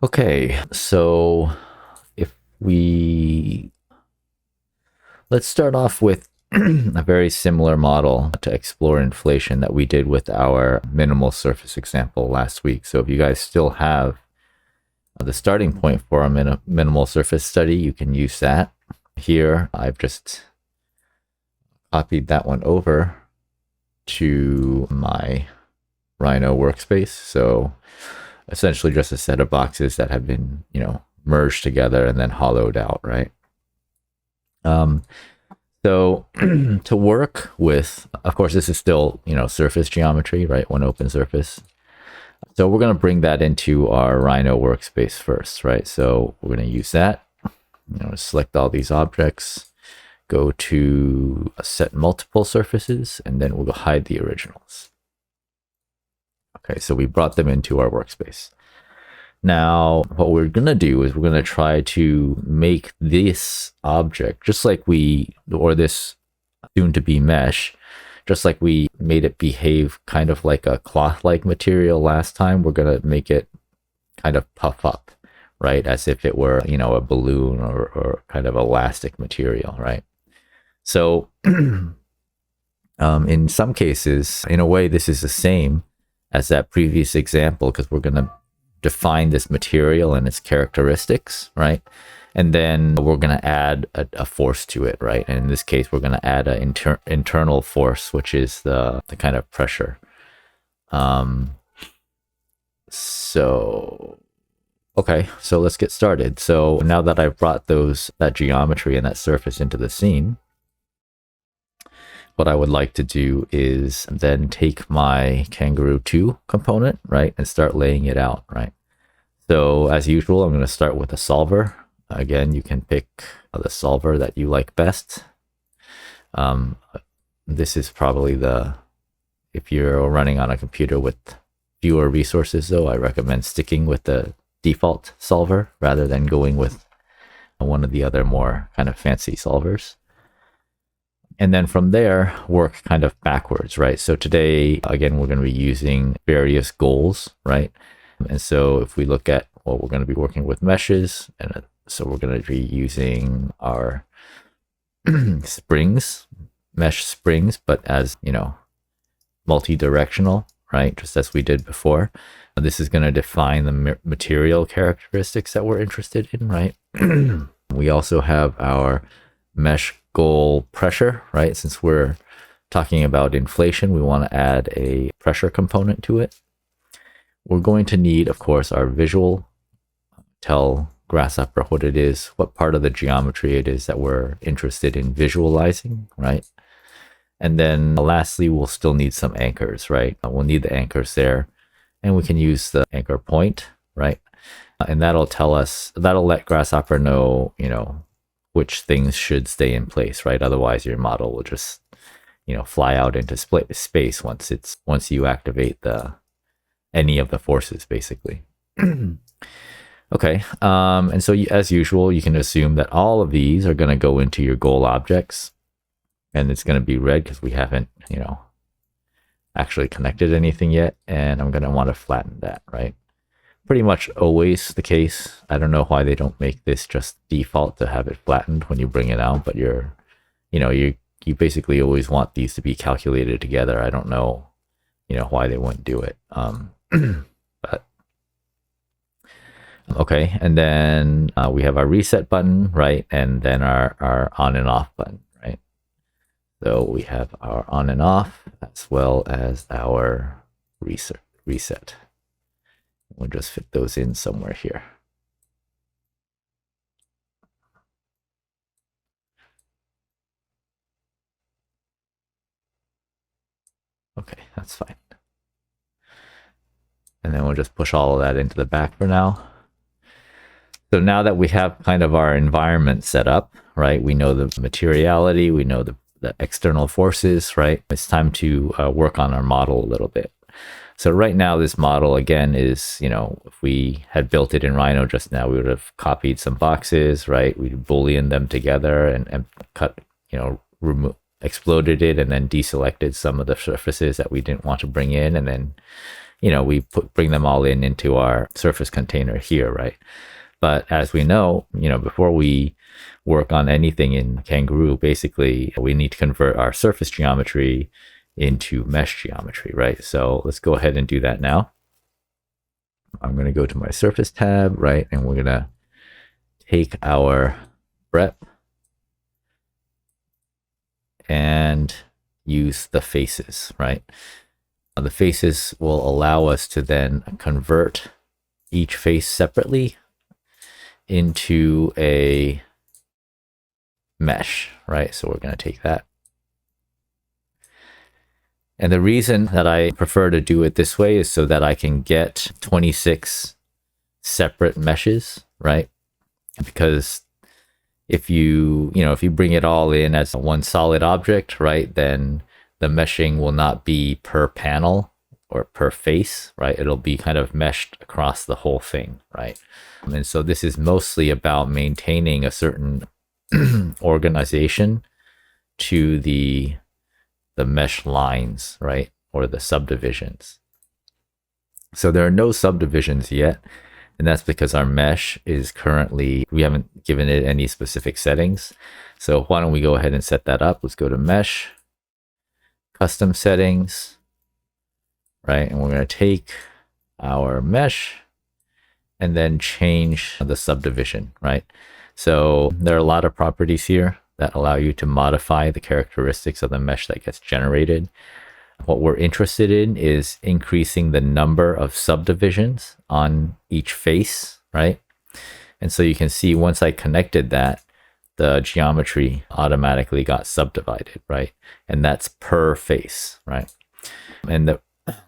Okay, so if we let's start off with a very similar model to explore inflation that we did with our minimal surface example last week. So if you guys still have the starting point for a minimal surface study, you can use that. Here, I've just copied that one over to my Rhino workspace. So essentially just a set of boxes that have been, merged together and then hollowed out, right? So to work with, of course, this is still, surface geometry, right? One open surface. So we're going to bring that into our Rhino workspace first, right? So we're going to use that, select all these objects, go to set multiple surfaces, and then we'll hide the originals. Okay, so we brought them into our workspace. Now, what we're going to do is we're going to try to make this object, just like this soon to be mesh, just like we made it behave kind of like a cloth-like material last time, we're going to make it kind of puff up, right? As if it were, a balloon or kind of elastic material, right? So in some cases, in a way, this is the same as that previous example, because we're going to define this material and its characteristics, right? And then we're going to add a force to it, right? And in this case, we're going to add an internal force, which is the kind of pressure. Okay, so let's get started. So now that I've brought that geometry and that surface into the scene, what I would like to do is then take my Kangaroo 2 component, right, and start laying it out, right? So as usual, I'm going to start with a solver. Again, you can pick the solver that you like best. This is probably if you're running on a computer with fewer resources, though, I recommend sticking with the default solver rather than going with one of the other more kind of fancy solvers. And then from there, work kind of backwards, right? So today, again, we're going to be using various goals, right? And so if we look at what we're going to be working with meshes, and so we're going to be using our springs, mesh springs, but as, multi-directional, right? Just as we did before. This is going to define the material characteristics that we're interested in, right? We also have our mesh goal pressure, right? Since we're talking about inflation, we want to add a pressure component to it. We're going to need, of course, our visual, tell Grasshopper what it is, what part of the geometry it is that we're interested in visualizing, right? And then lastly, we'll still need some anchors, right? We'll need the anchors there, and we can use the anchor point, right? And that'll let Grasshopper know, which things should stay in place, right? Otherwise, your model will just, fly out into space once you activate any of the forces, basically. Okay, and so as usual, you can assume that all of these are going to go into your goal objects, and it's going to be red because we haven't, actually connected anything yet, and I'm going to want to flatten that, right? Pretty much always the case. I don't know why they don't make this just default to have it flattened when you bring it out, but you basically always want these to be calculated together. I don't know, why they wouldn't do it. But okay, and then we have our reset button, right? And then our on and off button, right? So we have our on and off as well as our reset. We'll just fit those in somewhere here. Okay, that's fine. And then we'll just push all of that into the back for now. So now that we have kind of our environment set up, right? We know the materiality, we know the external forces, right? It's time to work on our model a little bit. So right now, this model, again, is, if we had built it in Rhino just now, we would have copied some boxes, right? We'd boolean them together and cut, exploded it and then deselected some of the surfaces that we didn't want to bring in, and then we bring them all into our surface container here, right? But as we know, before we work on anything in Kangaroo, basically we need to convert our surface geometry into mesh geometry, right? So let's go ahead and do that now. I'm going to go to my surface tab, right? And we're going to take our rep and use the faces, right? The faces will allow us to then convert each face separately into a mesh, right? So we're going to take that. And the reason that I prefer to do it this way is so that I can get 26 separate meshes, right? Because if you bring it all in as one solid object, right, then the meshing will not be per panel or per face, right? It'll be kind of meshed across the whole thing, right? And so this is mostly about maintaining a certain organization to the mesh lines, right? Or the subdivisions. So there are no subdivisions yet. And that's because our mesh is currently, we haven't given it any specific settings. So why don't we go ahead and set that up? Let's go to mesh, custom settings, right? And we're going to take our mesh and then change the subdivision, right? So there are a lot of properties here that allow you to modify the characteristics of the mesh that gets generated. What we're interested in is increasing the number of subdivisions on each face, right? And so you can see once I connected that, the geometry automatically got subdivided, right? And that's per face, right? And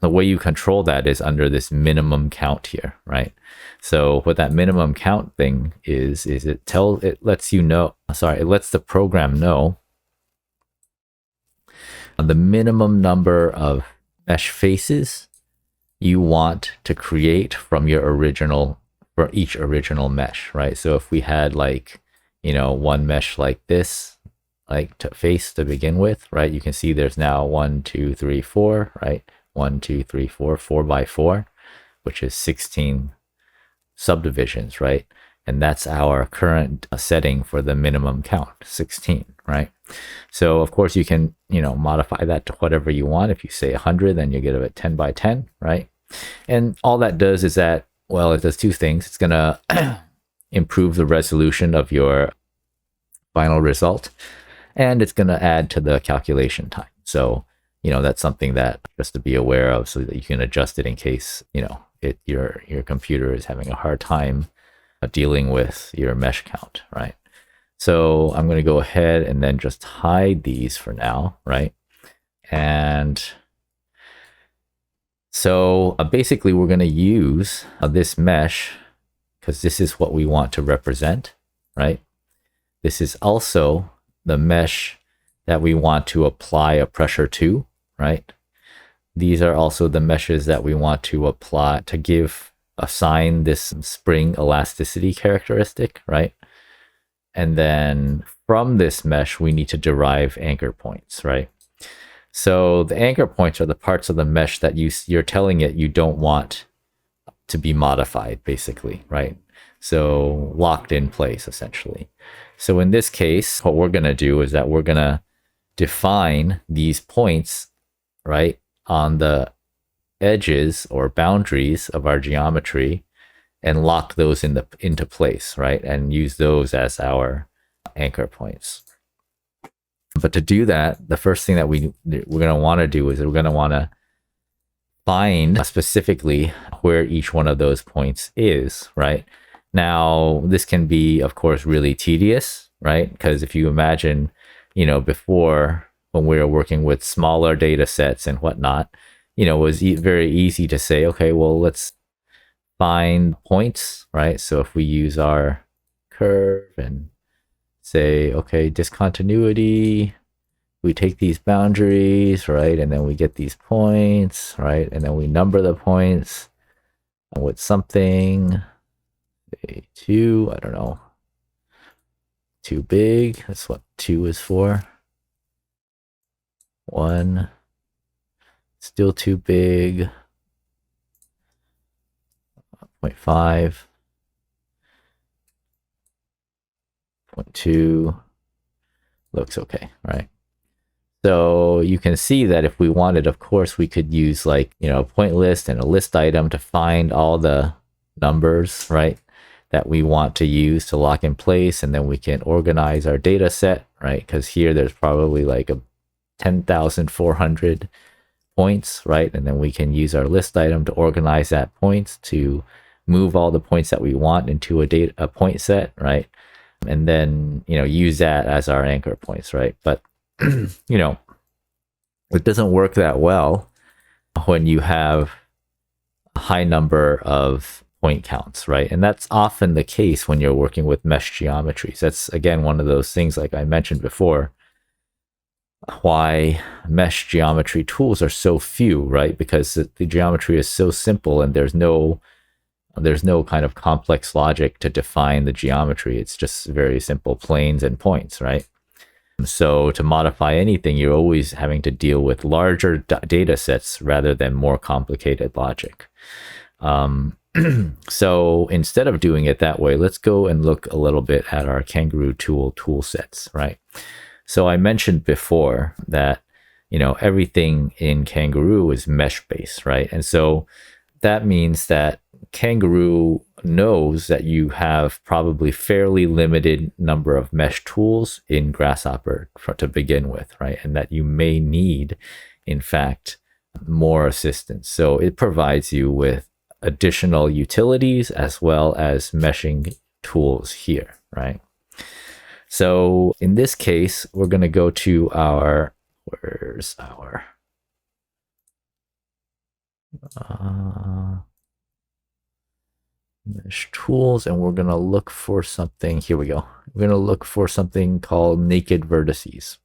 the way you control that is under this minimum count here, right? So what that minimum count thing is it lets the program know the minimum number of mesh faces you want to create for each original mesh, right? So if we had one mesh like this, to face to begin with, right? You can see there's now 1, 2, 3, 4, right? 1, 2, 3, 4, 4 by 4, which is 16 subdivisions, right? And that's our current setting for the minimum count, 16, right? So of course you can, modify that to whatever you want. If you say 100, then you get it at 10 by 10, right? And all that does is that, well, it does two things. It's going to improve the resolution of your final result, and it's going to add to the calculation time. So, that's something that just to be aware of so that you can adjust it in case, your computer is having a hard time dealing with your mesh count, right? So I'm going to go ahead and then just hide these for now, right? And so basically we're going to use this mesh because this is what we want to represent, right? This is also the mesh that we want to apply a pressure to, right? These are also the meshes that we want to apply to assign this spring elasticity characteristic, right? And then from this mesh, we need to derive anchor points, right? So the anchor points are the parts of the mesh that you're telling it you don't want to be modified, basically, right? So locked in place, essentially. So in this case, what we're going to do is that we're going to define these points, right, on the edges or boundaries of our geometry and lock those into place, right? And use those as our anchor points. But to do that, the first thing that we're going to want to do is we're going to want to find specifically where each one of those points is, right? Now, this can be, of course, really tedious, right? Because if you imagine, before when we were working with smaller data sets and whatnot, it was very easy to say, okay, well, let's find points, right? So if we use our curve and say, okay, discontinuity, we take these boundaries, right? And then we get these points, right? And then we number the points with something, say 2, I don't know, too big. That's what 2 is for. 1, still too big. 0.5, 0.2, looks okay, right? So you can see that if we wanted, of course, we could use like, a point list and a list item to find all the numbers, right, that we want to use to lock in place. And then we can organize our data set, right? Because here there's probably like a 10,400 points, right? And then we can use our list item to organize that points to move all the points that we want into a point set, right? And then, use that as our anchor points, right? But it doesn't work that well when you have a high number of point counts, right? And that's often the case when you're working with mesh geometries. That's, again, one of those things, like I mentioned before, why mesh geometry tools are so few, right? Because the geometry is so simple and there's no kind of complex logic to define the geometry. It's just very simple planes and points, right? So to modify anything, you're always having to deal with larger data sets rather than more complicated logic. So instead of doing it that way, let's go and look a little bit at our Kangaroo tool sets, right? So I mentioned before that, everything in Kangaroo is mesh-based, right? And so that means that Kangaroo knows that you have probably fairly limited number of mesh tools in Grasshopper to begin with, right? And that you may need, in fact, more assistance. So it provides you with additional utilities as well as meshing tools here, right? So in this case, we're going to go to our, where's our, mesh tools, and we're going to look for something. Here we go. We're going to look for something called naked vertices.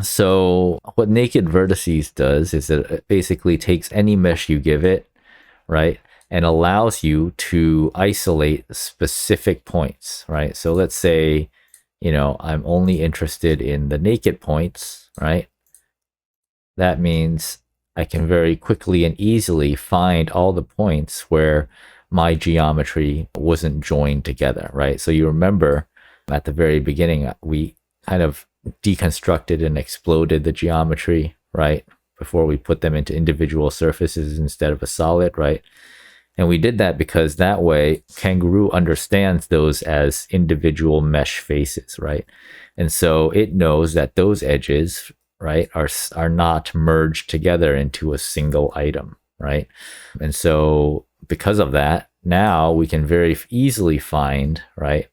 So what naked vertices does is it basically takes any mesh you give it, right, and allows you to isolate specific points, right? So let's say, I'm only interested in the naked points, right? That means I can very quickly and easily find all the points where my geometry wasn't joined together, right? So you remember at the very beginning, we kind of deconstructed and exploded the geometry, right? Before we put them into individual surfaces instead of a solid, right? And we did that because that way Kangaroo understands those as individual mesh faces, right? And so it knows that those edges, right, are not merged together into a single item, right? And so because of that, now we can very easily find, right,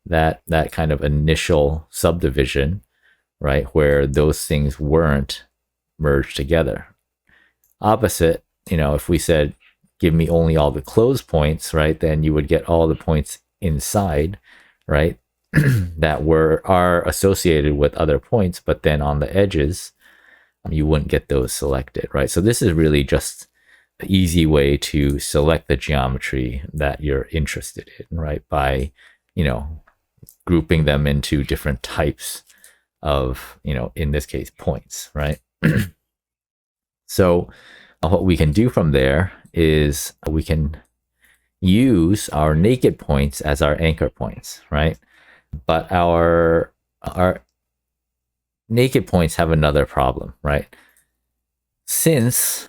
that kind of initial subdivision, right, where those things weren't merged together. Opposite, if we said, give me only all the closed points, right, then you would get all the points inside, right, that are associated with other points, but then on the edges, you wouldn't get those selected, right? So this is really just an easy way to select the geometry that you're interested in, right? By, grouping them into different types of, in this case, points, right? So what we can do from there is we can use our naked points as our anchor points, right? But our naked points have another problem, right? Since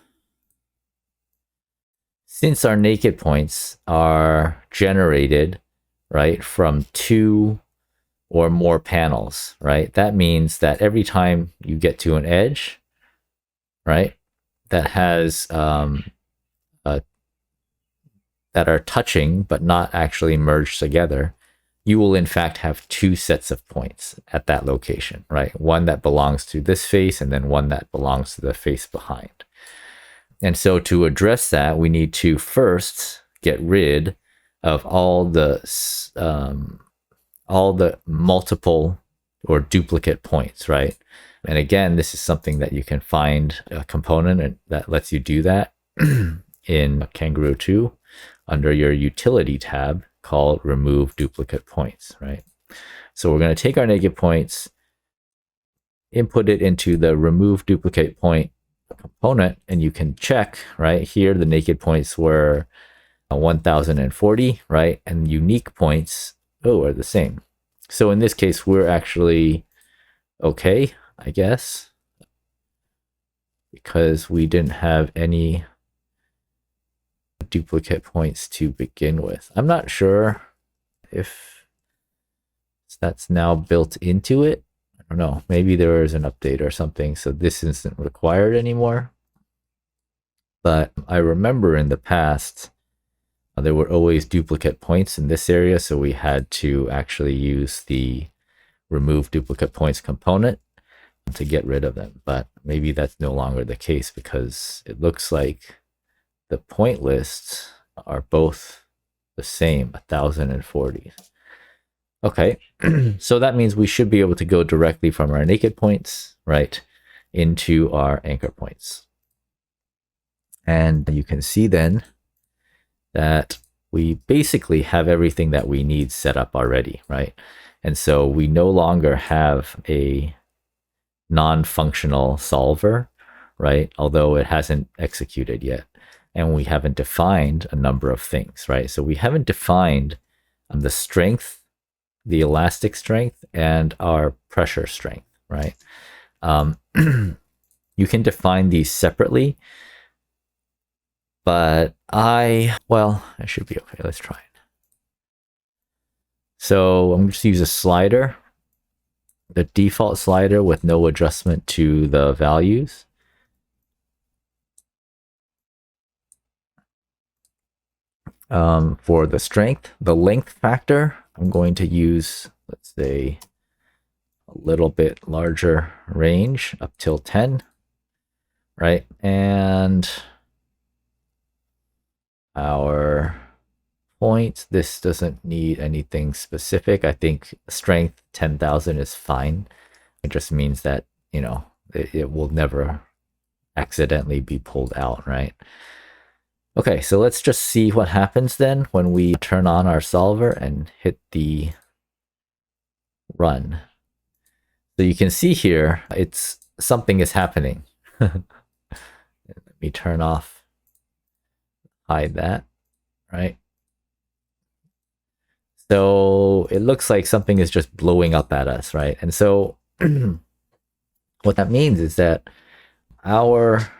our naked points are generated, right, from 2 or more panels, right? That means that every time you get to an edge, right, that has that are touching but not actually merged together, you will in fact have 2 sets of points at that location, right? One that belongs to this face and then one that belongs to the face behind. And so to address that, we need to first get rid of all the multiple or duplicate points, right? And again, this is something that you can find a component that lets you do that in Kangaroo 2 under your utility tab called remove duplicate points, right? So we're going to take our naked points, input it into the remove duplicate point component, and you can check right here. The naked points were 1040, right? And unique points, are the same. So in this case, we're actually okay, I guess, because we didn't have any duplicate points to begin with. I'm not sure if that's now built into it. I don't know. Maybe there is an update or something, so this isn't required anymore. But I remember in the past, there were always duplicate points in this area, so we had to actually use the remove duplicate points component to get rid of them. But maybe that's no longer the case because it looks like the point lists are both the same, 1040. Okay, so that means we should be able to go directly from our naked points, right, into our anchor points. And you can see then that we basically have everything that we need set up already, right? And so we no longer have a non-functional solver, right? Although it hasn't executed yet. And we haven't defined a number of things, right? So we haven't defined the strength, the elastic strength, and our pressure strength, right? You can define these separately, but I should be okay. Let's try it. So I'm just use a slider, the default slider with no adjustment to the values. For the strength, the length factor, I'm going to use, let's say, a little bit larger range up till 10, right? And our point, this doesn't need anything specific. I think strength 10,000 is fine. It just means that, it will never accidentally be pulled out, right? Okay, so let's just see what happens then when we turn on our solver and hit the run. So you can see here, something is happening. Let me turn off, hide that, right? So it looks like something is just blowing up at us, right? And so what that means is that our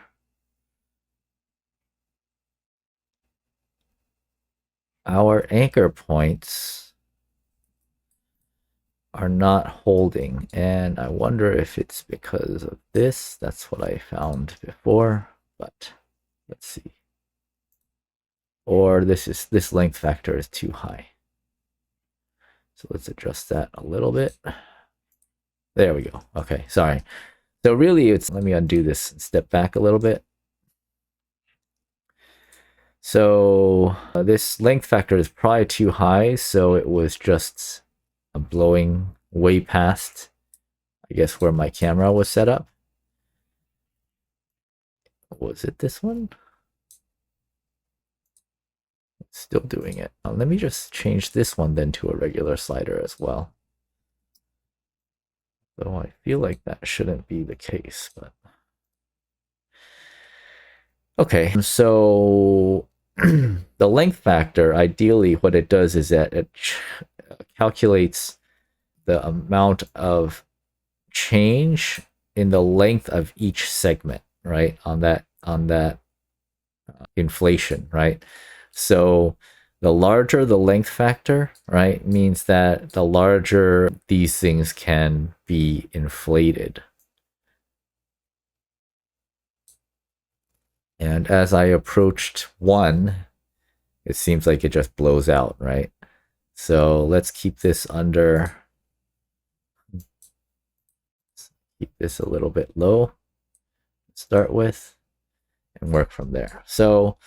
anchor points are not holding, and I wonder if it's because of this. That's what I found before, but let's see. Or this length factor is too high. So let's adjust that a little bit. There we go. Okay, sorry. So really let me undo this and step back a little bit. So this length factor is probably too high, so it was just blowing way past, I guess, where my camera was set up. Was it this one? It's still doing it. Let me just change this one then to a regular slider as well. Though I feel like that shouldn't be the case, but okay. So the length factor, ideally what it does is that it calculates the amount of change in the length of each segment, right? On that inflation, right? So the larger the length factor, right, means that the larger these things can be inflated. And as I approached 1, it seems like it just blows out, right? So let's keep this under, keep this a little bit low, start with, and work from there. So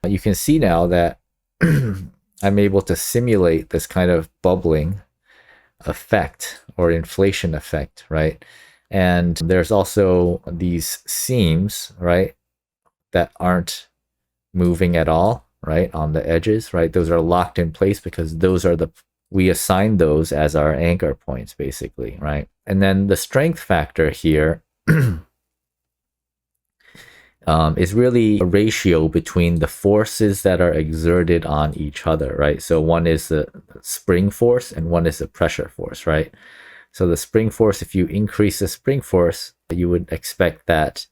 you can see now that I'm able to simulate this kind of bubbling effect or inflation effect, right? And there's also these seams, right, that aren't moving at all, right, on the edges, right? Those are locked in place because those are we assign those as our anchor points, basically, right? And then the strength factor here is really a ratio between the forces that are exerted on each other, right? So one is the spring force and one is the pressure force, right? So the spring force, if you increase the spring force, you would expect that,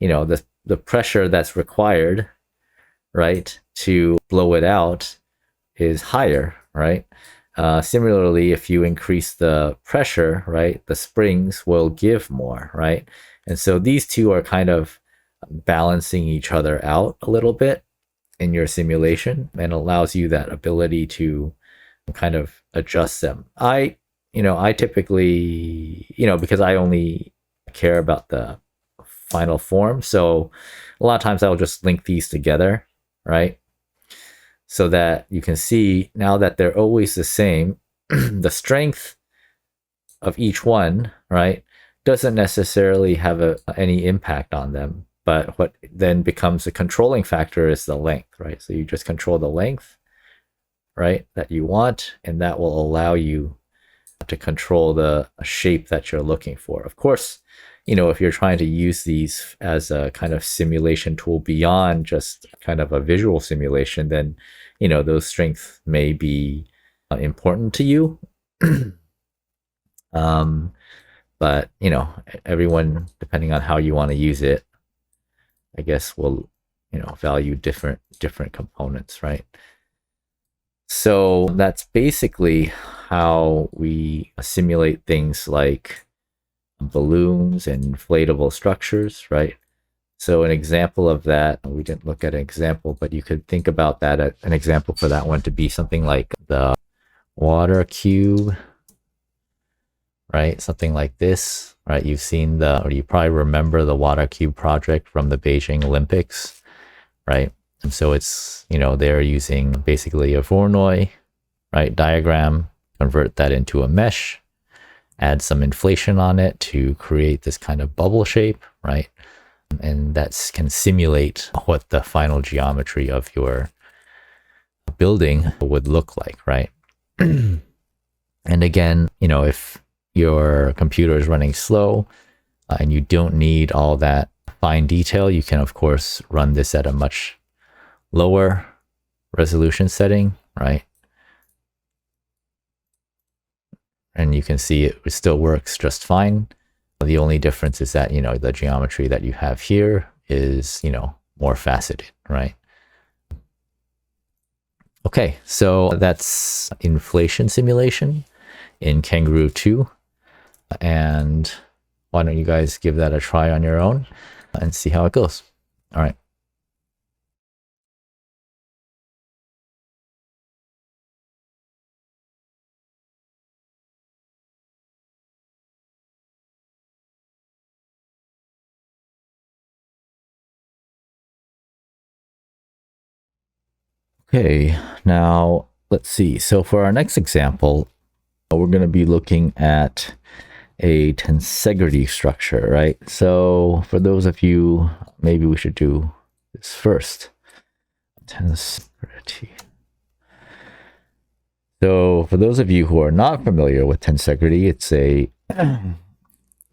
the pressure that's required, right, to blow it out is higher, right? Similarly, if you increase the pressure, right, the springs will give more, right? And so these two are kind of balancing each other out a little bit in your simulation, and allows you that ability to kind of adjust them. I typically, because I only care about the final form, so a lot of times I'll just link these together, right? So that you can see now that they're always the same, the strength of each one, right, doesn't necessarily have any impact on them. But what then becomes a controlling factor is the length, right? So you just control the length, right, that you want, and that will allow you to control the shape that you're looking for. Of course, if you're trying to use these as a kind of simulation tool beyond just kind of a visual simulation, then, those strengths may be important to you. But, everyone, depending on how you want to use it, I guess will, value different components, right? So that's basically how we simulate things like balloons and inflatable structures, right? So an example of that, we didn't look at an example, but you could think about that, an example for that one to be something like the water cube, right? Something like this, right? You've seen or you probably remember the water cube project from the Beijing Olympics, right? And so it's, they're using basically a Voronoi, right, diagram, convert that into a mesh, add some inflation on it to create this kind of bubble shape, right? And that can simulate what the final geometry of your building would look like, right? And again, if your computer is running slow and you don't need all that fine detail, you can, of course, run this at a much lower resolution setting, right? And you can see it still works just fine. The only difference is that, the geometry that you have here is, more faceted, right? Okay, so that's inflation simulation in Kangaroo 2. And why don't you guys give that a try on your own and see how it goes. All right. Okay, now let's see. So for our next example, we're going to be looking at a tensegrity structure, right? So for those of you, maybe we should do this first. Tensegrity. So for those of you who are not familiar with tensegrity, it's a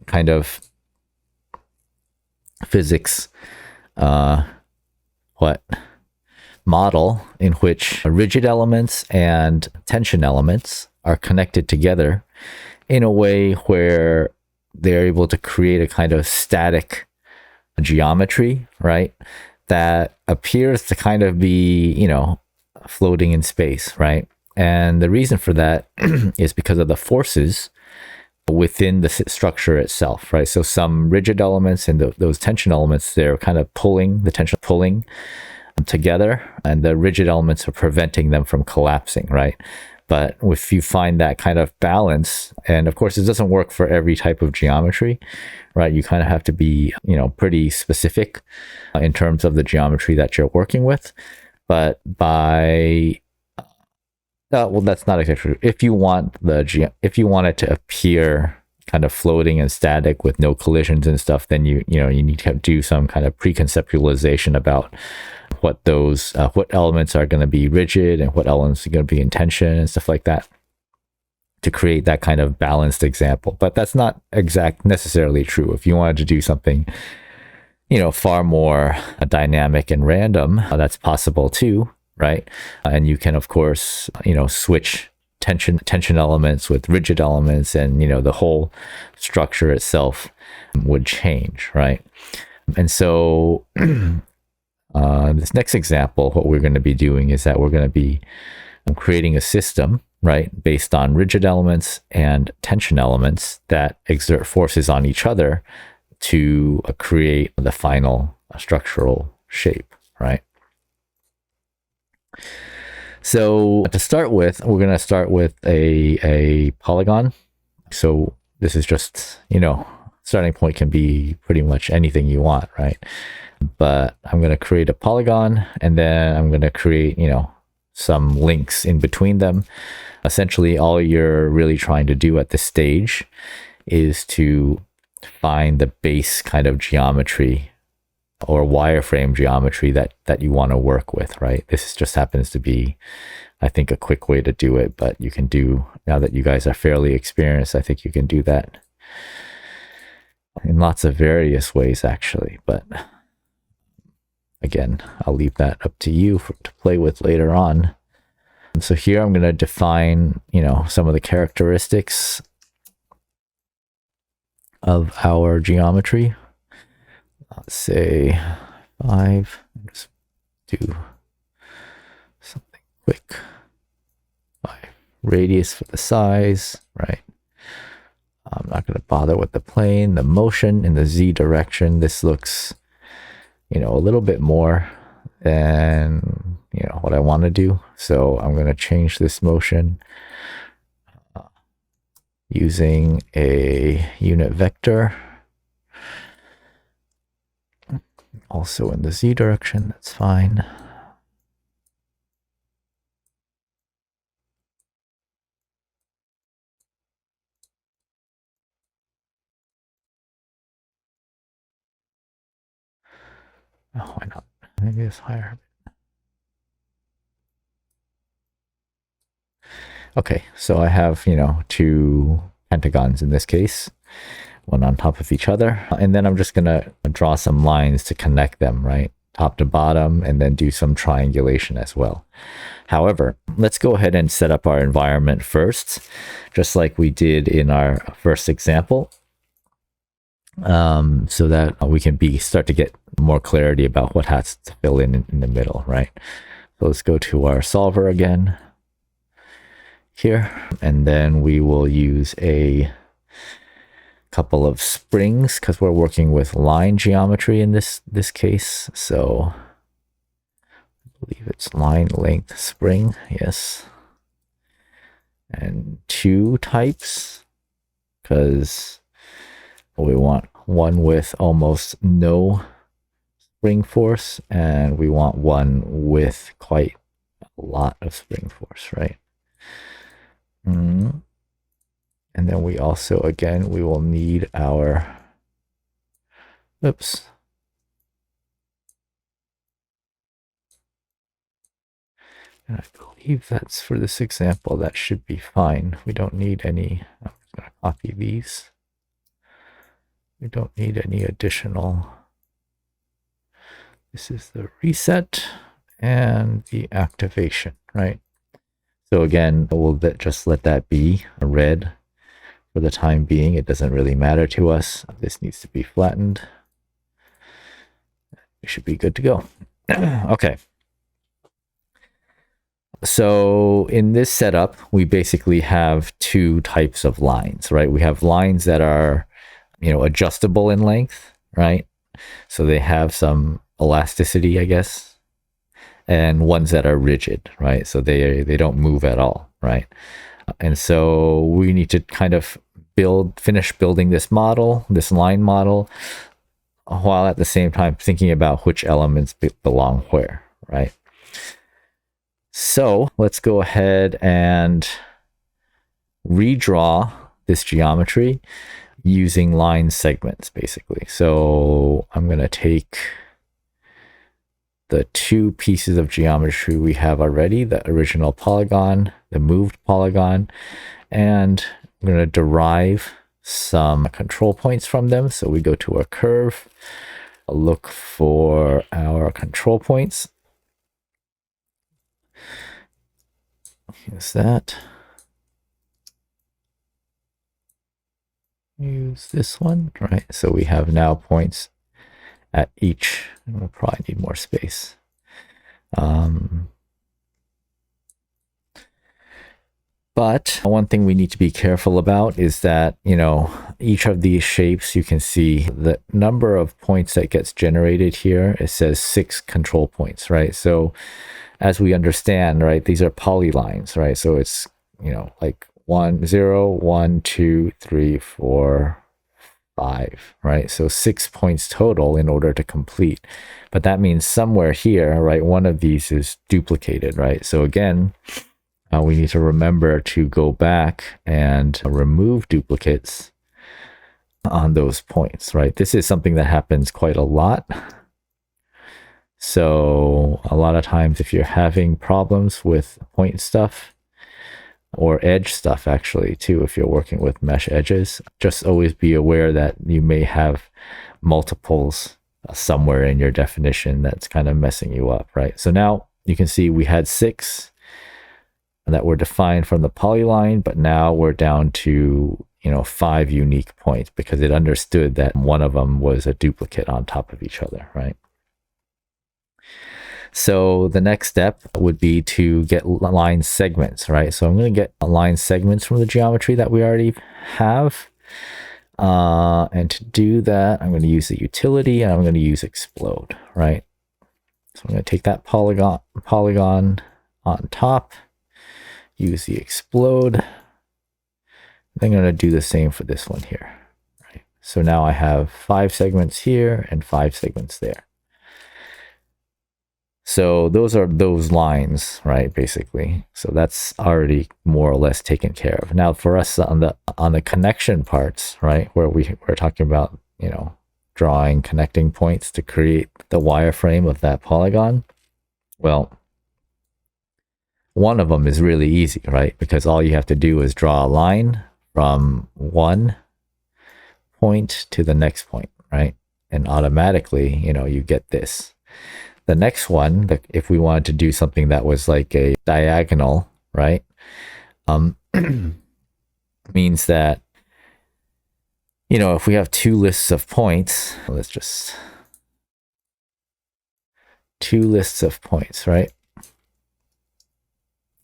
kind of physics model in which rigid elements and tension elements are connected together in a way where they're able to create a kind of static geometry, right? That appears to kind of be, floating in space, right? And the reason for that is because of the forces within the structure itself, right? So some rigid elements and those tension elements, they're kind of the tension pulling together, and the rigid elements are preventing them from collapsing, right? But if you find that kind of balance, and of course it doesn't work for every type of geometry, right? You kind of have to be, pretty specific in terms of the geometry that you're working with. But well, that's not exactly true. If you want it to appear kind of floating and static with no collisions and stuff, then you need to do some kind of preconceptualization about what elements are going to be rigid and what elements are going to be in tension and stuff like that to create that kind of balanced example. But that's not necessarily true. If you wanted to do something far more dynamic and random. That's possible too, right? And you can, of course, switch tension elements with rigid elements, and the whole structure itself would change, right? And so this next example, what we're going to be doing is that we're going to be creating a system, right, based on rigid elements and tension elements that exert forces on each other to create the final structural shape, right? So to start with, we're going to start with a polygon. So this is just, starting point can be pretty much anything you want, right? But I'm going to create a polygon, and then I'm going to create, some links in between them. Essentially, all you're really trying to do at this stage is to find the base kind of geometry or wireframe geometry that you want to work with, right? This just happens to be, I think, a quick way to do it, but you can do, now that you guys are fairly experienced, I think you can do that in lots of various ways, actually. But again, I'll leave that up to you to play with later on. And so here I'm going to define, some of the characteristics of our geometry. Let's say 5. Just do something quick. 5 radius for the size, right? I'm not going to bother with the plane, the motion in the Z direction. This looks, a little bit more than, what I want to do. So I'm going to change this motion using a unit vector. Also in the Z direction, that's fine. Oh, why not? Maybe it's higher. Okay, so I have, 2 pentagons in this case, one on top of each other. And then I'm just going to draw some lines to connect them, right? Top to bottom, and then do some triangulation as well. However, let's go ahead and set up our environment first, just like we did in our first example, so that we can start to get more clarity about what has to fill in the middle, right? So let's go to our solver again here, and then we will use a couple of springs because we're working with line geometry in this case. So I believe it's line length spring, yes. And 2 types, because we want one with almost no spring force, and we want one with quite a lot of spring force, right? And then we also, again, we will need our, oops. And I believe that's for this example, that should be fine. We don't need any, I'm just going to copy these. We don't need any additional. This is the reset and the activation, right? So again, we'll just let that be a red for the time being. It doesn't really matter to us. This needs to be flattened. We should be good to go. Okay. So in this setup, we basically have 2 types of lines, right? We have lines that are, adjustable in length, right? So they have some elasticity, I guess, and ones that are rigid, right? So they don't move at all, right? And so we need to kind of finish building this model, this line model, while at the same time thinking about which elements belong where, right? So let's go ahead and redraw this geometry using line segments, basically. So I'm going to take the 2 pieces of geometry we have already, the original polygon, the moved polygon, and I'm going to derive some control points from them. So we go to a curve, look for our control points. Use that. Use this one, right? So we have now points at each, and we'll probably need more space. But one thing we need to be careful about is that, each of these shapes, you can see the number of points that gets generated here. It says 6 control points, right? So as we understand, right, these are polylines, right? So it's, like 1, 0, 1, 2, 3, 4, 5, right? So 6 points total in order to complete. But that means somewhere here, right, one of these is duplicated, right? So again, we need to remember to go back and remove duplicates on those points, right? This is something that happens quite a lot. So a lot of times if you're having problems with point stuff, or edge stuff actually too, if you're working with mesh edges, just always be aware that you may have multiples somewhere in your definition that's kind of messing you up, right? So now you can see we had 6 that were defined from the polyline, but now we're down to 5 unique points because it understood that one of them was a duplicate on top of each other, right? So the next step would be to get line segments, right? So I'm going to get line segments from the geometry that we already have. And to do that, I'm going to use the utility and I'm going to use explode, right? So I'm going to take that polygon on top, use the explode. I'm going to do the same for this one here, right? So now I have 5 segments here and 5 segments there. So those are those lines, right, basically. So that's already more or less taken care of. Now for us on the connection parts, right, where we're talking about, drawing connecting points to create the wireframe of that polygon, well, one of them is really easy, right? Because all you have to do is draw a line from one point to the next point, right? And automatically, you get this. The next one, if we wanted to do something that was like a diagonal, right? Means that, if we have 2 lists of points, let's just 2 lists of points, right?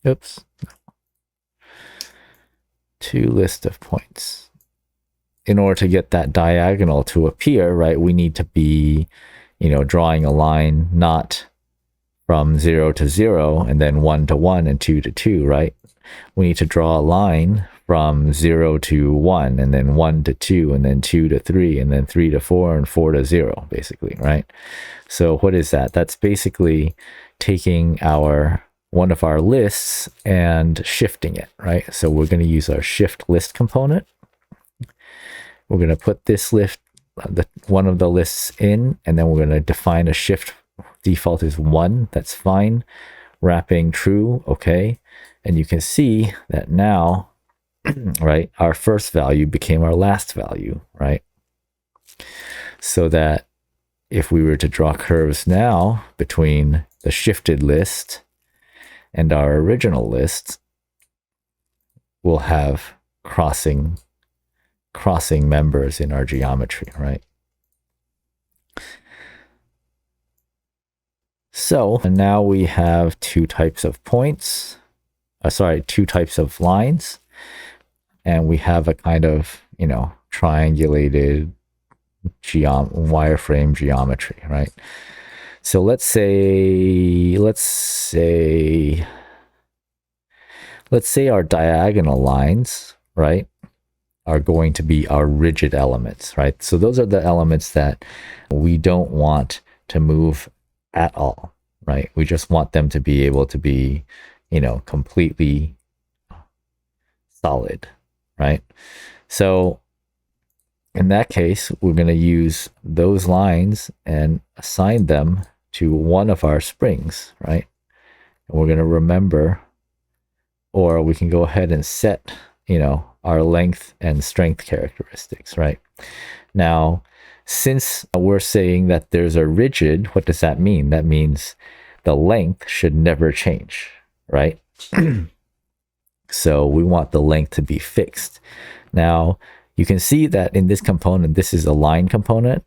Oops. 2 lists of points. In order to get that diagonal to appear, right, we need to be drawing a line not from 0 to 0 and then 1 to 1 and 2 to 2, right? We need to draw a line from 0 to 1 and then 1 to 2 and then 2 to 3 and then 3 to 4 and 4 to 0, basically, right? So what is that? That's basically taking one of our lists and shifting it, right? So we're going to use our shift list component. We're going to put this one of the lists in, and then we're going to define a shift. Default is 1. That's fine. Wrapping true. Okay. And you can see that now, right, our first value became our last value, right? So that if we were to draw curves now between the shifted list and our original list, we'll have crossing members in our geometry, right? So now we have 2 types of points, 2 types of lines, and we have a kind of, triangulated wireframe geometry, right? So let's say our diagonal lines, right, are going to be our rigid elements, right? So those are the elements that we don't want to move at all, right? We just want them to be able to be, completely solid, right? So in that case, we're going to use those lines and assign them to one of our springs, right? And we're going to remember, or we can go ahead and set, our length and strength characteristics, right? Now, Since we're saying that there's a rigid, what does that mean? That means the length should never change, right? So we want the length to be fixed. Now, you can see that in this component, this is a line component,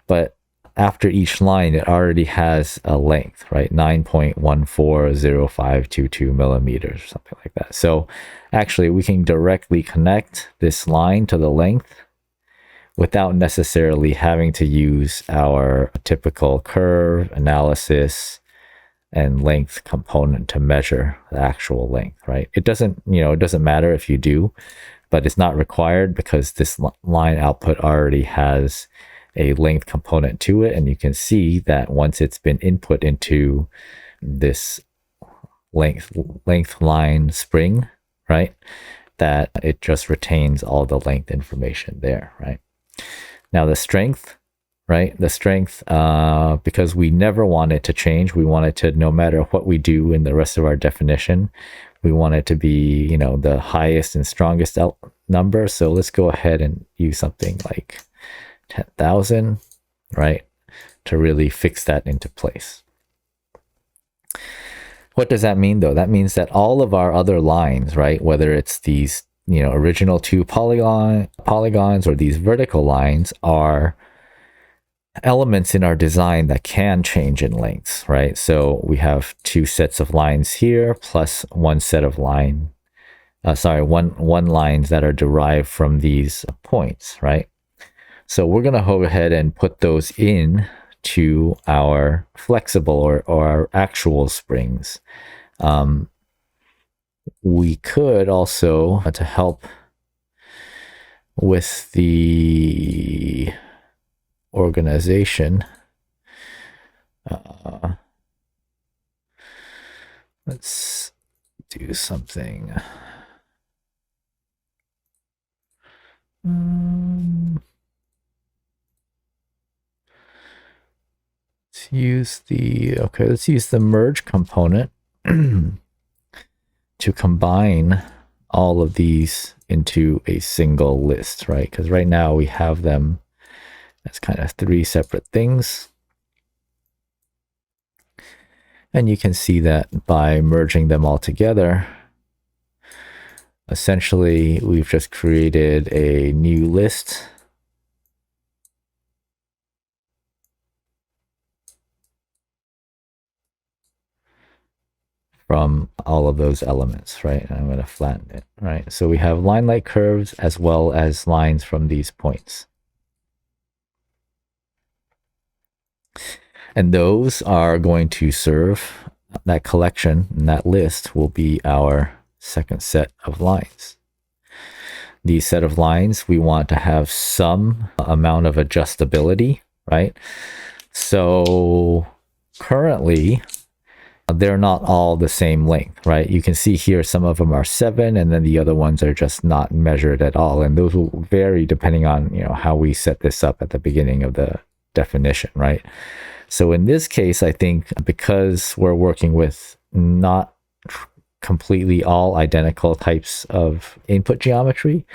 but after each line, it already has a length, right? 9.140522 millimeters, something like that. So actually, we can directly connect this line to the length without necessarily having to use our typical curve analysis and length component to measure the actual length, right? It doesn't matter if you do, but it's not required because this line output already has a length component to it. And you can see that once it's been input into this length line spring, right, that it just retains all the length information there, right? Now the strength, right? The strength, because we never want it to change. We want it to, no matter what we do in the rest of our definition, we want it to be, the highest and strongest number. So let's go ahead and use something like 10,000, right? To really fix that into place. What does that mean though? That means that all of our other lines, right? Whether it's these, original 2 polygons or these vertical lines are elements in our design that can change in lengths, right? So we have 2 sets of lines here plus one set of one lines that are derived from these points, right? So we're going to go ahead and put those in to our flexible or our actual springs. We could also, to help with the organization, let's do something. Let's use the merge component to combine all of these into a single list, right? Because right now we have them as kind of 3 separate things. And you can see that by merging them all together, essentially we've just created a new list from all of those elements, right? And I'm going to flatten it, right? So we have line-like curves as well as lines from these points. And those are going to serve, that collection, and that list will be our second set of lines. These set of lines, we want to have some amount of adjustability, right? So currently, they're not all the same length, right? You can see here some of them are 7 and then the other ones are just not measured at all. And those will vary depending on, how we set this up at the beginning of the definition, right? So in this case, I think because we're working with not completely all identical types of input geometry,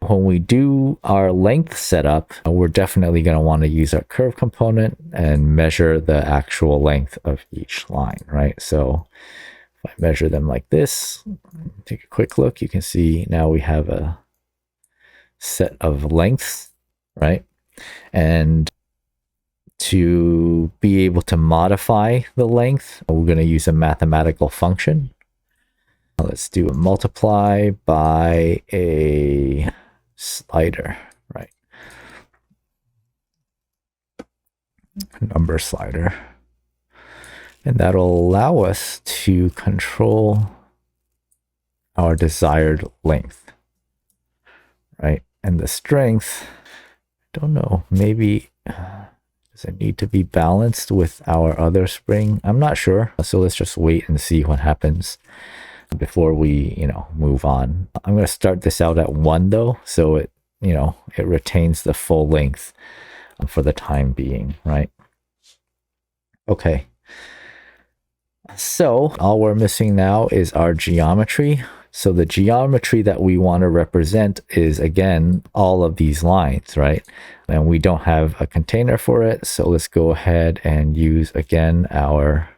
when we do our length setup, we're definitely going to want to use our curve component and measure the actual length of each line, right? So if I measure them like this, take a quick look, you can see now we have a set of lengths, right? And to be able to modify the length, we're going to use a mathematical function. Let's do a multiply by a slider, right? Number slider. And that'll allow us to control our desired length, right? And the strength, I don't know, maybe does it need to be balanced with our other spring? I'm not sure. So let's just wait and see what happens before we, move on. I'm going to start this out at 1 though, so it, it retains the full length for the time being, right? Okay. So all we're missing now is our geometry. So the geometry that we want to represent is, again, all of these lines, right? And we don't have a container for it. So let's go ahead and use, again, our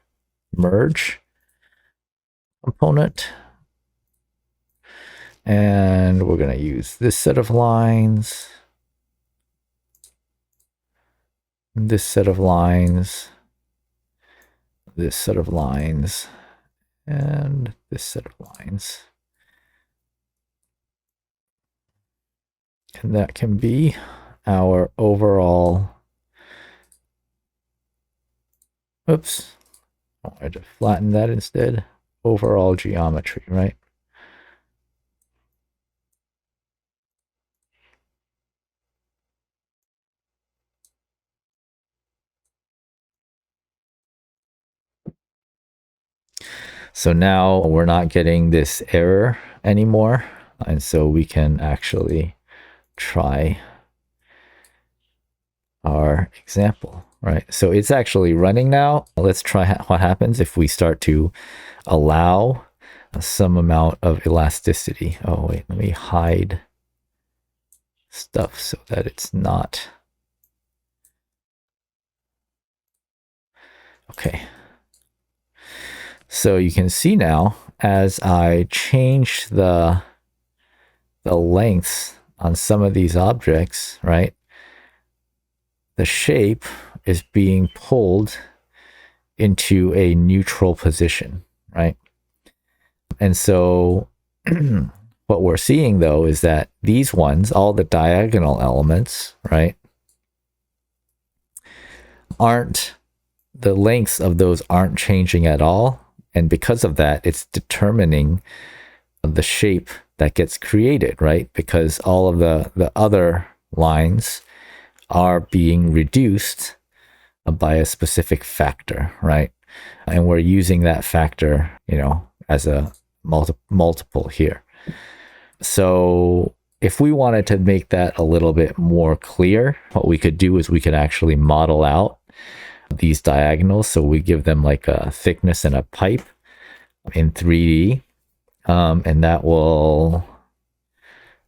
merge component. And we're going to use this set of lines, this set of lines, this set of lines, and this set of lines. And that can be our overall, oops, I wanted to flatten that instead, overall geometry, right? So now we're not getting this error anymore. And so we can actually try our example, right? So it's actually running now. Let's try what happens if we start to allow some amount of elasticity. Oh, wait, let me hide stuff so that it's not. Okay. So you can see now as I change the lengths on some of these objects, right? The shape is being pulled into a neutral position, right? And so what we're seeing though is that these ones, all the diagonal elements, right, the lengths of those aren't changing at all. And because of that, it's determining the shape that gets created, right? Because all of the other lines are being reduced by a specific factor, right? And we're using that factor, as a multiple here. So if we wanted to make that a little bit more clear, what we could do is we could actually model out these diagonals. So we give them like a thickness and a pipe in 3D. And that will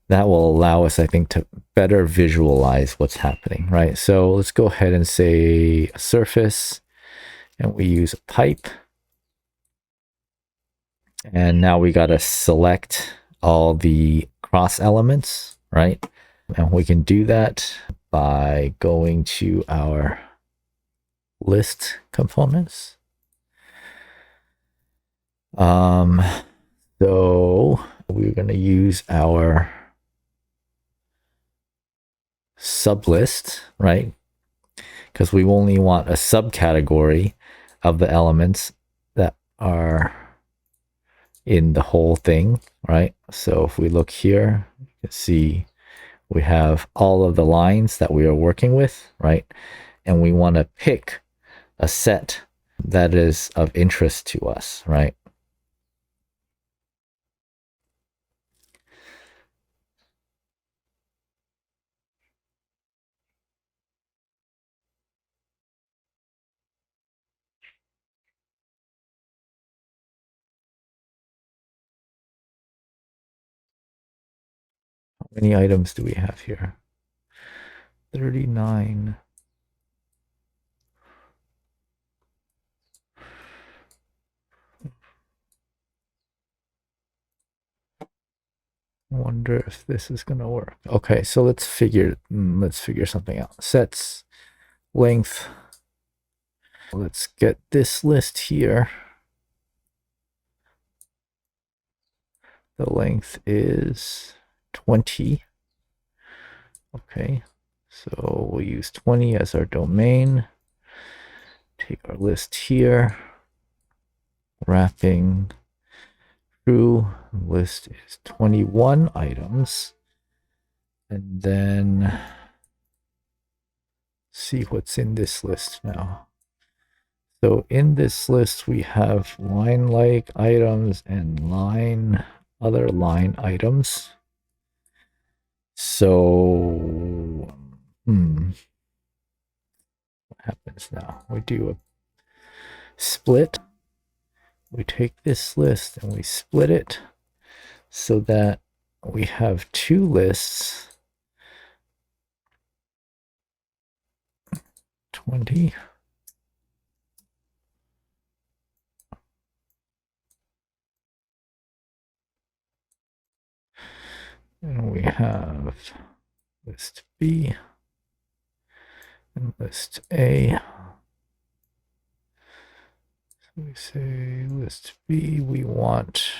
allow us, I think, to better visualize what's happening, right? So let's go ahead and say a surface, and we use a pipe. And now we got to select all the cross elements, right? And we can do that by going to our list components. So we're going to use our sublist, right? Because we only want a subcategory of the elements that are in the whole thing, right? So if we look here, you can see we have all of the lines that we are working with, right? And we want to pick a set that is of interest to us, right? How many items do we have here? 39. I wonder if this is going to work. Okay, so let's figure something out. Sets, length. Let's get this list here. The length is 20. Okay, so we'll use 20 as our domain. Take our list here. Wrapping true. List is 21 items. And then see what's in this list now. So in this list, we have line-like items and other line items. So, what happens now? We do a split. We take this list and we split it. so that we have two lists, 20. And we have list B and list A. So we say list B, we want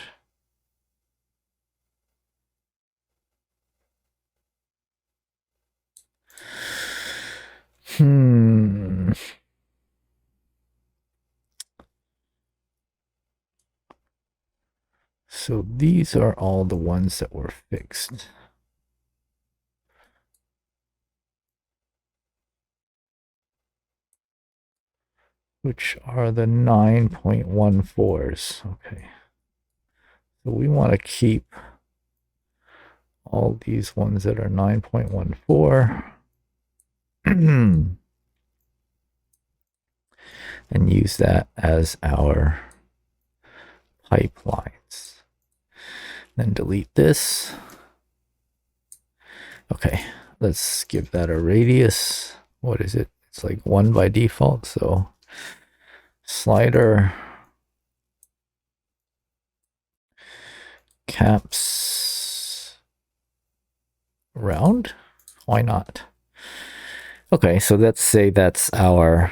So these are all the ones that were fixed. Which are the 9.14s. Okay. So we want to keep all these ones that are 9.14 and use that as our pipelines. Then delete this. Okay, let's give that a radius. What is it? It's like 1 by default. So slider caps round. Why not? Okay, so let's say that's our,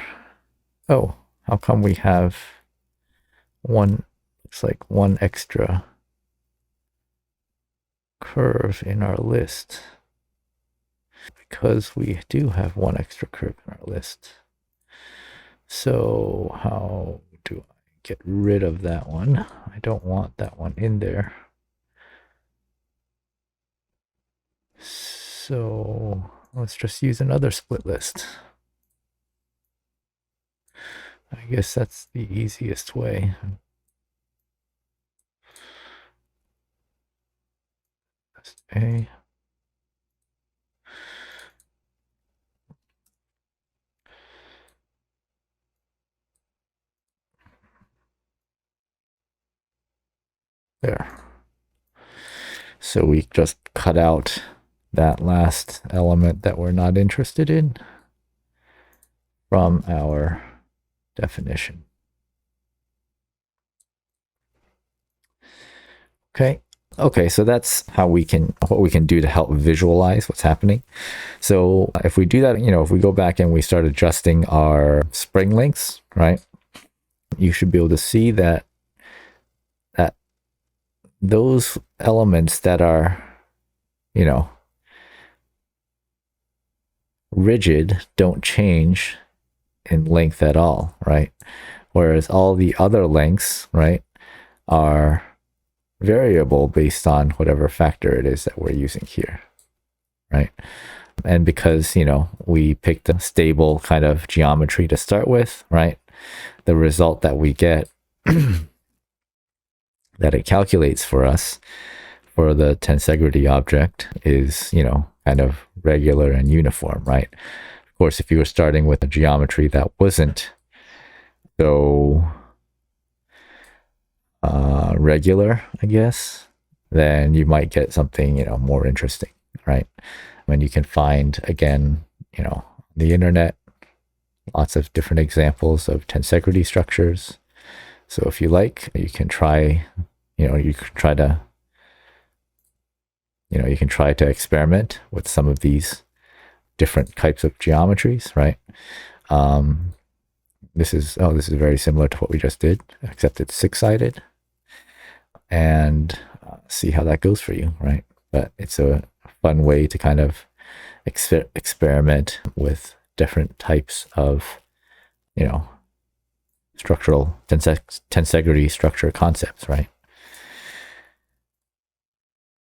oh, how come we have one, it's like one extra curve in our list? Because we do have one extra curve in our list. So how do I get rid of that one? I don't want that one in there. So let's just use another split list. I guess that's the easiest way. List A. There. So we just cut out that last element that we're not interested in from our definition. Okay, so that's how what we can do to help visualize what's happening. So if we do that, if we go back and we start adjusting our spring lengths, right, you should be able to see that those elements that are, rigid don't change in length at all, right? Whereas all the other lengths, right, are variable based on whatever factor it is that we're using here, right? And because, we picked a stable kind of geometry to start with, right, the result that we get that it calculates for us for the tensegrity object is, kind of regular and uniform, right? Of course, if you were starting with a geometry that wasn't so regular, I guess, then you might get something, more interesting, right? And you can find, again, the internet, lots of different examples of tensegrity structures. So if you like, you can try, you can try to experiment with some of these different types of geometries, right? This is very similar to what we just did, except it's six-sided, and see how that goes for you, right? But it's a fun way to kind of experiment with different types of, structural tensegrity structure concepts, right?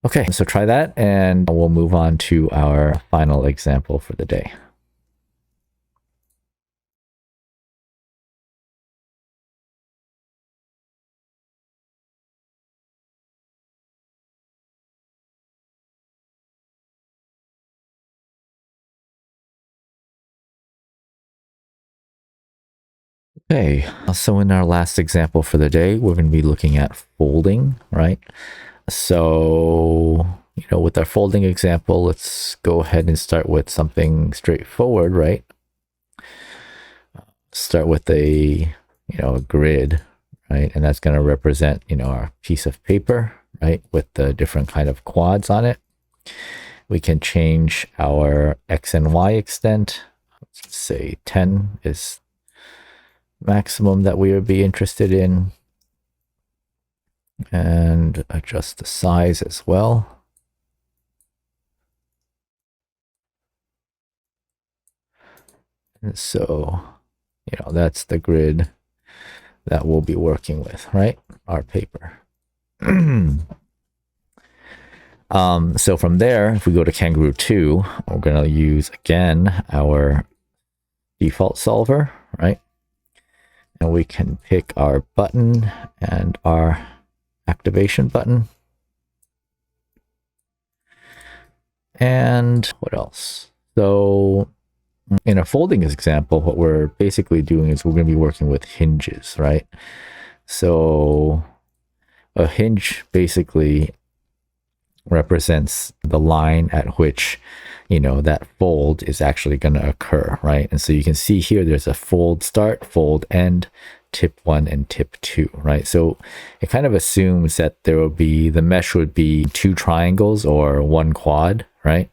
Okay, so try that, and we'll move on to our final example for the day. Okay, so in our last example for the day, we're going to be looking at folding, right? So, with our folding example, let's go ahead and start with something straightforward, right? Start with a grid, right? And that's going to represent our piece of paper, right, with the different kind of quads on it. We can change our x and y extent. Let's say 10 is maximum that we would be interested in, and adjust the size as well. And so that's the grid that we'll be working with, right? Our paper. So from there, if we go to Kangaroo 2, we're going to use again our default solver, right? And we can pick our button and our activation button. And what else? So in a folding example, what we're basically doing is we're going to be working with hinges, right? So a hinge basically represents the line at which that fold is actually going to occur, right? And so you can see here there's a fold start, fold end, tip 1 and tip 2, right? So it kind of assumes that there will be, the mesh would be 2 triangles or 1 quad, right?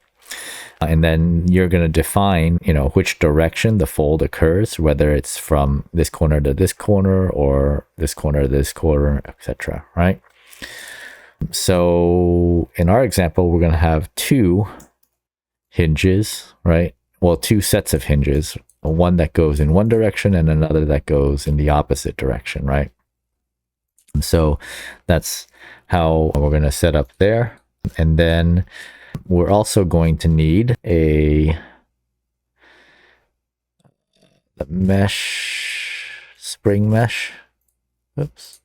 And then you're going to define which direction the fold occurs, whether it's from this corner to this corner or this corner to this corner, etc., right? So in our example, we're going to have 2 hinges, right? Well, 2 sets of hinges, one that goes in one direction and another that goes in the opposite direction, right? And so that's how we're going to set up there. And then we're also going to need the mesh, spring mesh. Oops.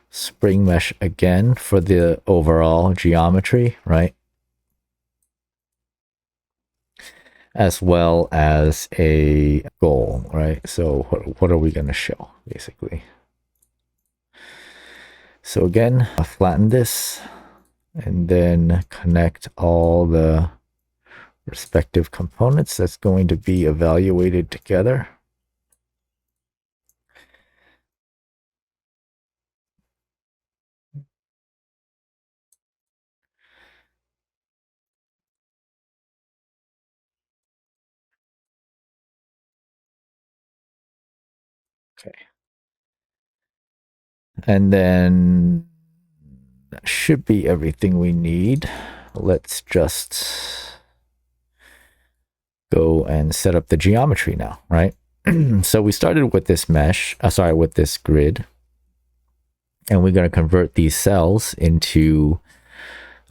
Spring mesh again for the overall geometry, right? As well as a goal, right? So what are we going to show, basically? So again, I'll flatten this and then connect all the respective components that's going to be evaluated together. Okay. And then that should be everything we need. Let's just go and set up the geometry now, right? So we started with this mesh, with this grid, and we're going to convert these cells into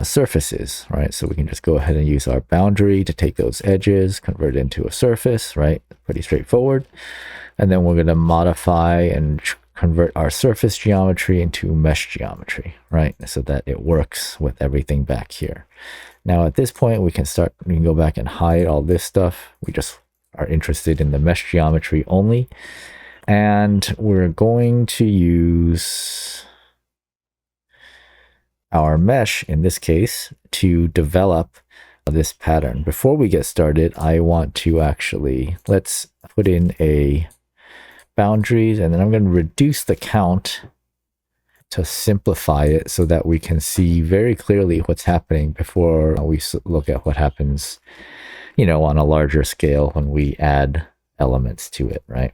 surfaces, right? So we can just go ahead and use our boundary to take those edges, convert it into a surface, right? Pretty straightforward. And then we're going to modify and convert our surface geometry into mesh geometry, right? So that it works with everything back here. Now at this point, we can go back and hide all this stuff. We just are interested in the mesh geometry only. And we're going to use our mesh, in this case, to develop this pattern. Before we get started, I want to let's put in a boundaries, and then I'm going to reduce the count to simplify it so that we can see very clearly what's happening before we look at what happens, on a larger scale when we add elements to it, right?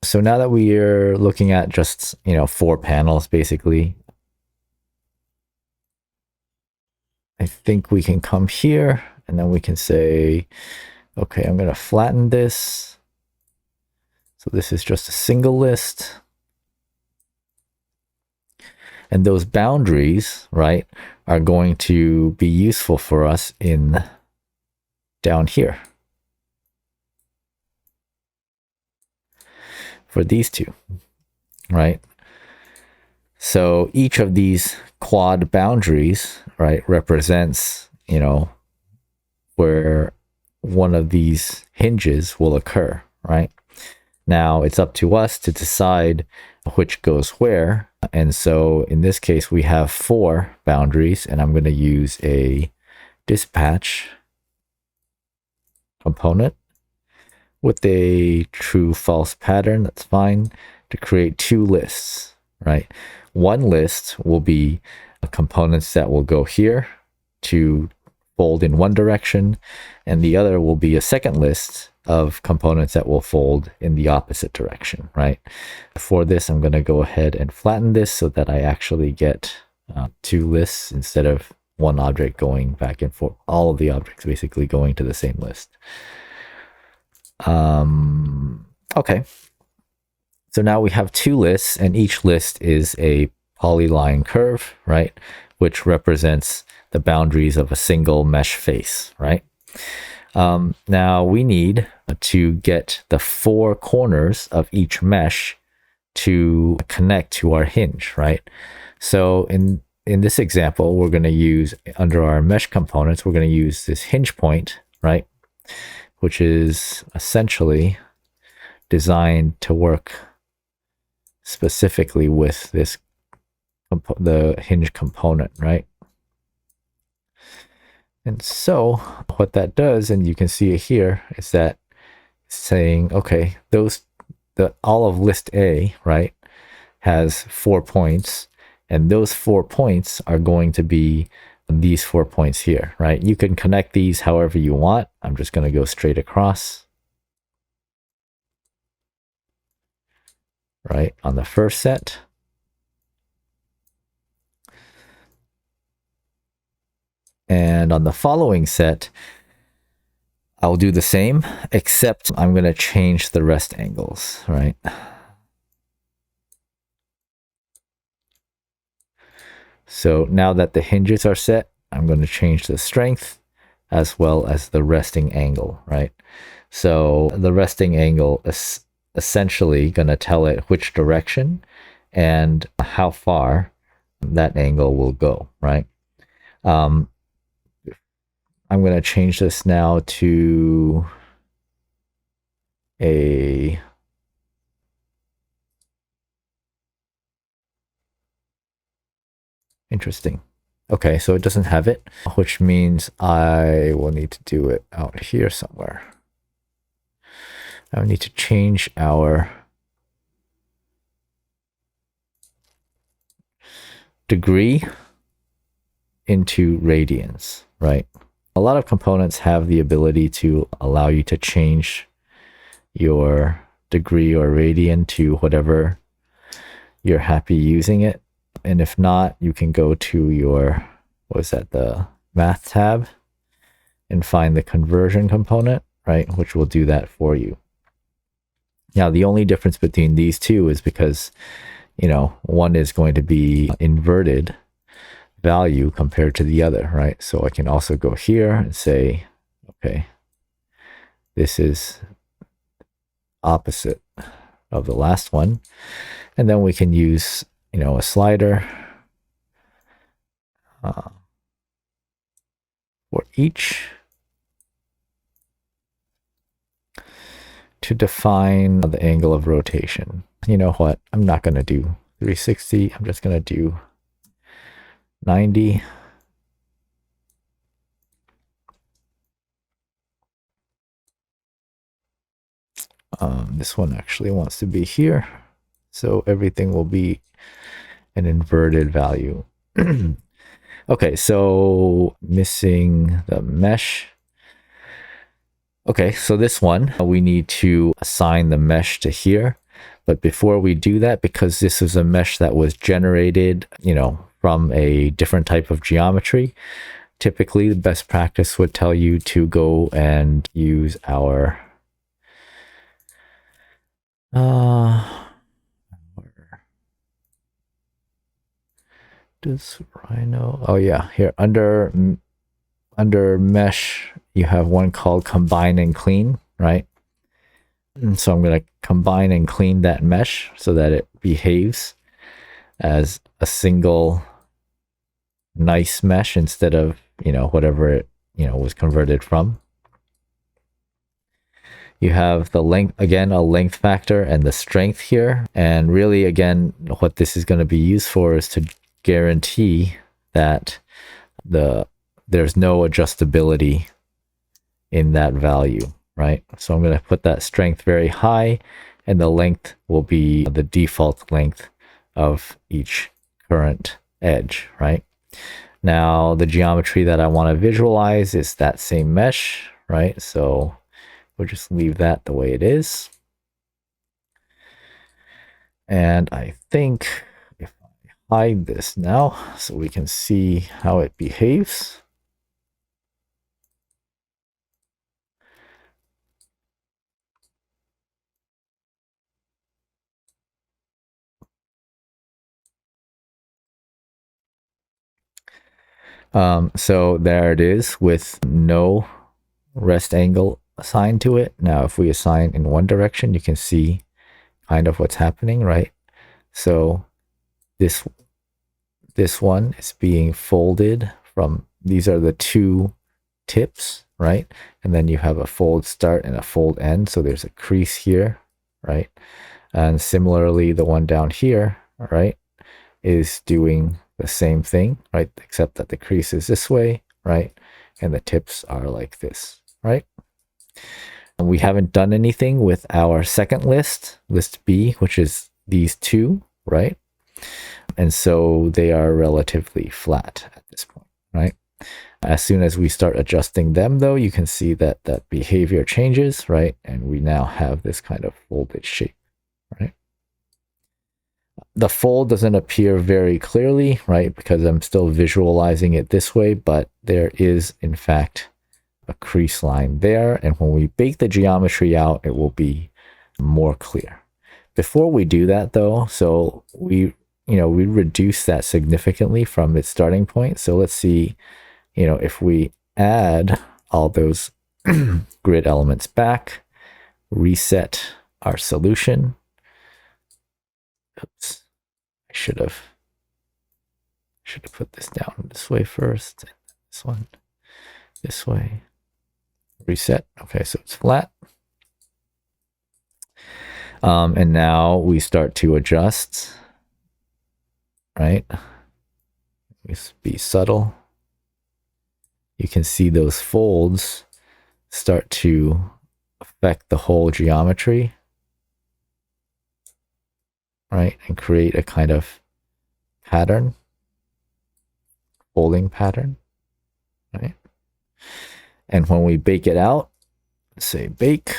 So now that we are looking at just, 4 panels, basically, I think we can come here and then we can say, okay, I'm going to flatten this. So this is just a single list. And those boundaries, right, are going to be useful for us down here for these 2, right? So each of these quad boundaries, right, represents, where one of these hinges will occur, right? Now it's up to us to decide which goes where. And so in this case, we have 4 boundaries, and I'm going to use a dispatch component with a true false pattern. That's fine, to create 2 lists, right? One list will be components that will go here to fold in one direction, and the other will be a second list of components that will fold in the opposite direction, right? For this, I'm going to go ahead and flatten this so that I actually get 2 lists instead of one object going back and forth, all of the objects basically going to the same list. Okay. So now we have 2 lists, and each list is a polyline curve, right? Which represents the boundaries of a single mesh face, right? Now we need to get the 4 corners of each mesh to connect to our hinge, right? So in this example, we're going to use, under our mesh components, we're going to use this hinge point, right? Which is essentially designed to work specifically with this the hinge component, right? And so what that does, and you can see it here, is that it's saying, okay, all of list A, right, has 4 points, and those 4 points are going to be these 4 points here, right? You can connect these however you want. I'm just going to go straight across, right, on the first set. And on the following set, I'll do the same, except I'm going to change the rest angles, right? So now that the hinges are set, I'm going to change the strength as well as the resting angle, right? So the resting angle is essentially going to tell it which direction and how far that angle will go, right? I'm going to change this now to a interesting. Okay, so it doesn't have it, which means I will need to do it out here somewhere. I need to change our degree into radians, right? A lot of components have the ability to allow you to change your degree or radian to whatever you're happy using it. And if not, you can go to your, the math tab and find the conversion component, right? Which will do that for you. Now, the only difference between these two is because, one is going to be inverted value compared to the other, right? So I can also go here and say, okay, this is opposite of the last one. And then we can use, a slider for each to define the angle of rotation. You know what? I'm not going to do 360. I'm just going to do 90. This one actually wants to be here. So everything will be an inverted value. Okay, so missing the mesh. Okay, so this one, we need to assign the mesh to here. But before we do that, because this is a mesh that was generated, from a different type of geometry, typically the best practice would tell you to go and use our does Rhino? Oh yeah, here under mesh, you have one called combine and clean, right? And so I'm going to combine and clean that mesh so that it behaves as a single nice mesh instead of, whatever it, was converted from. You have the length, again, a length factor and the strength here. And really, again, what this is going to be used for is to guarantee that there's no adjustability in that value, right? So I'm going to put that strength very high, and the length will be the default length of each current edge, right? Now, the geometry that I want to visualize is that same mesh, right? So we'll just leave that the way it is. And I think if I hide this now so we can see how it behaves. So there it is with no rest angle assigned to it. Now, if we assign in one direction, you can see kind of what's happening, right? So this one is being folded from, these are the two tips, right? And then you have a fold start and a fold end. So there's a crease here, right? And similarly, the one down here, right, is doing the same thing, right? Except that the crease is this way, right? And the tips are like this, right? And we haven't done anything with our second list, list B, which is these two, right? And so they are relatively flat at this point, right? As soon as we start adjusting them, though, you can see that that behavior changes, right? And we now have this kind of folded shape, right? The fold doesn't appear very clearly, right? Because I'm still visualizing it this way, but there is, in fact, a crease line there. And when we bake the geometry out, it will be more clear. Before we do that, though, so we reduce that significantly from its starting point. So let's see, if we add all those grid elements back, reset our solution. Oops, I should have put this down this way first. This one this way. Reset. Okay, so it's flat. And now we start to adjust, right? Be subtle. You can see those folds start to affect the whole geometry, right? And create a kind of pattern, folding pattern, right? And when we bake it out, say bake,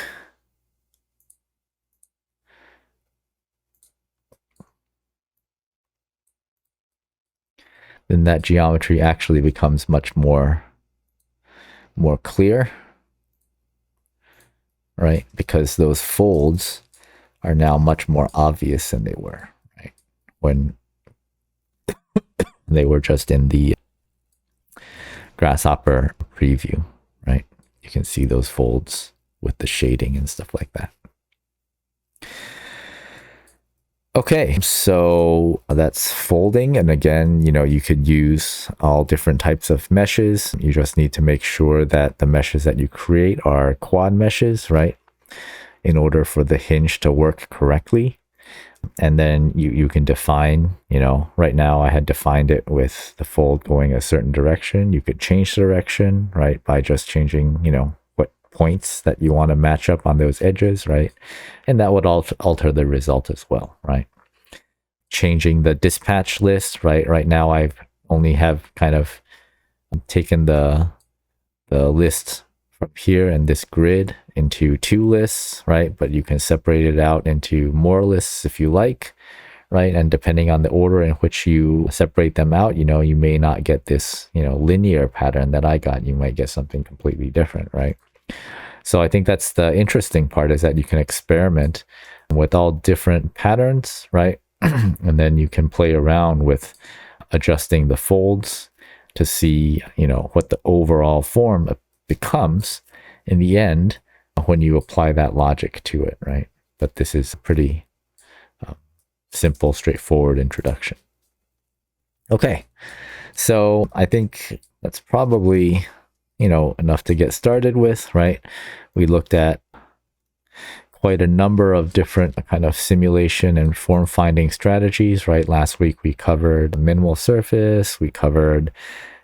then that geometry actually becomes much more clear, right? Because those folds are now much more obvious than they were, right? When they were just in the Grasshopper preview, right? You can see those folds with the shading and stuff like that. Okay, so that's folding. And again, you could use all different types of meshes. You just need to make sure that the meshes that you create are quad meshes, right? In order for the hinge to work correctly. And then you can define, right now I had defined it with the fold going a certain direction. You could change the direction, right? By just changing, what points that you want to match up on those edges, right? And that would alter the result as well, right? Changing the dispatch list, right? Right now I've only have kind of taken the list from here and this grid into two lists, right? But you can separate it out into more lists if you like, right? And depending on the order in which you separate them out, you may not get this, linear pattern that I got. You might get something completely different, right? So I think that's the interesting part, is that you can experiment with all different patterns, right? And then you can play around with adjusting the folds to see, what the overall form becomes in the end when you apply that logic to it, right? But this is a pretty simple, straightforward introduction. Okay, so I think that's probably, enough to get started with, right? We looked at quite a number of different kind of simulation and form finding strategies, right? Last week we covered minimal surface, we covered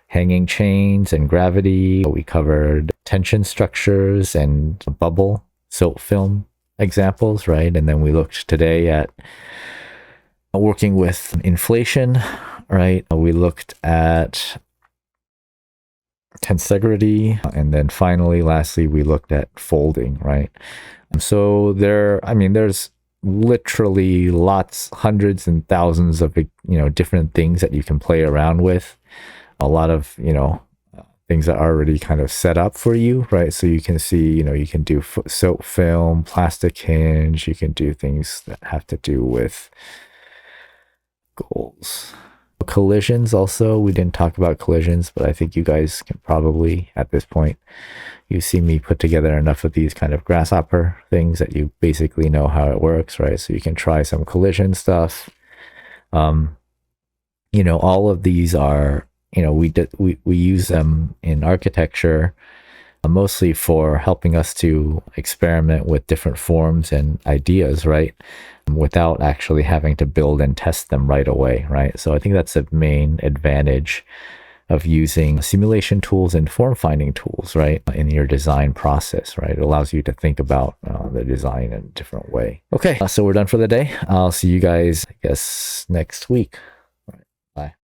hanging chains and gravity, we covered tension structures and bubble silt film examples, right? And then we looked today at working with inflation, right? We looked at tensegrity, and then finally, lastly, we looked at folding, right? So there's literally hundreds and thousands of, different things that you can play around with. A lot of, things that are already kind of set up for you, right? So you can see, you can do soap film, plastic hinge, you can do things that have to do with goals. Collisions also, we didn't talk about collisions, but I think you guys can probably, at this point, you see me put together enough of these kind of grasshopper things that you basically know how it works, right? So you can try some collision stuff. All of these are, we use them in architecture, mostly for helping us to experiment with different forms and ideas, right? Without actually having to build and test them right away, right? So I think that's a main advantage of using simulation tools and form finding tools, right, in your design process, right? It allows you to think about the design in a different way. Okay, so we're done for the day. I'll see you guys, I guess, next week.